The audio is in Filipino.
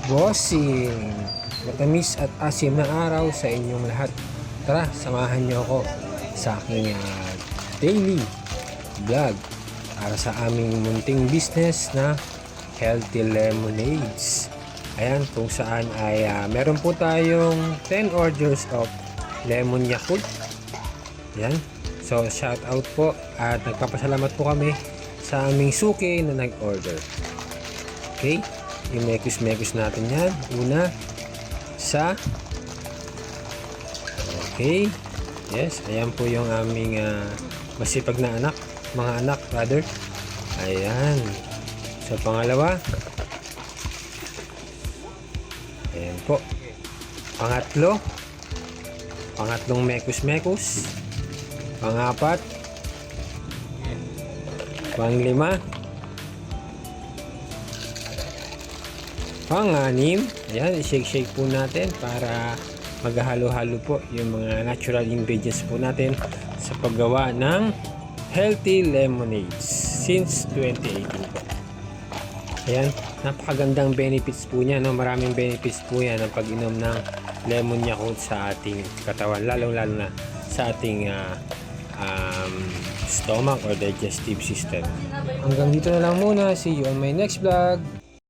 Bossing! Matamis at asim na araw sa inyong lahat. Tara, samahan niyo ako sa aking daily vlog para sa aming munting business na healthy lemonades. Ayan, kung saan ay meron po tayong 10 orders of lemon Yakult. Ayan, so shout out po at nagpapasalamat po kami sa aming suki na nag-order. Okay, yung mekos natin yan. Una, okay, yes, ayan po yung aming masipag na anak, mga anak rather. Ayan, so pangalawa, ayan po, pangatlong mekos, pangapat, panglima, pang-anim. Ayan, i-shake po natin para maghalo-halo po yung mga natural ingredients po natin sa paggawa ng healthy lemonades since 2018 po. Ayan, napakagandang benefits po niya, no? Maraming benefits po yan ang pag-inom ng lemon Yakult sa ating katawan, lalong-lalo na sa ating stomach or digestive system. Hanggang dito na lang muna. See you on my next vlog.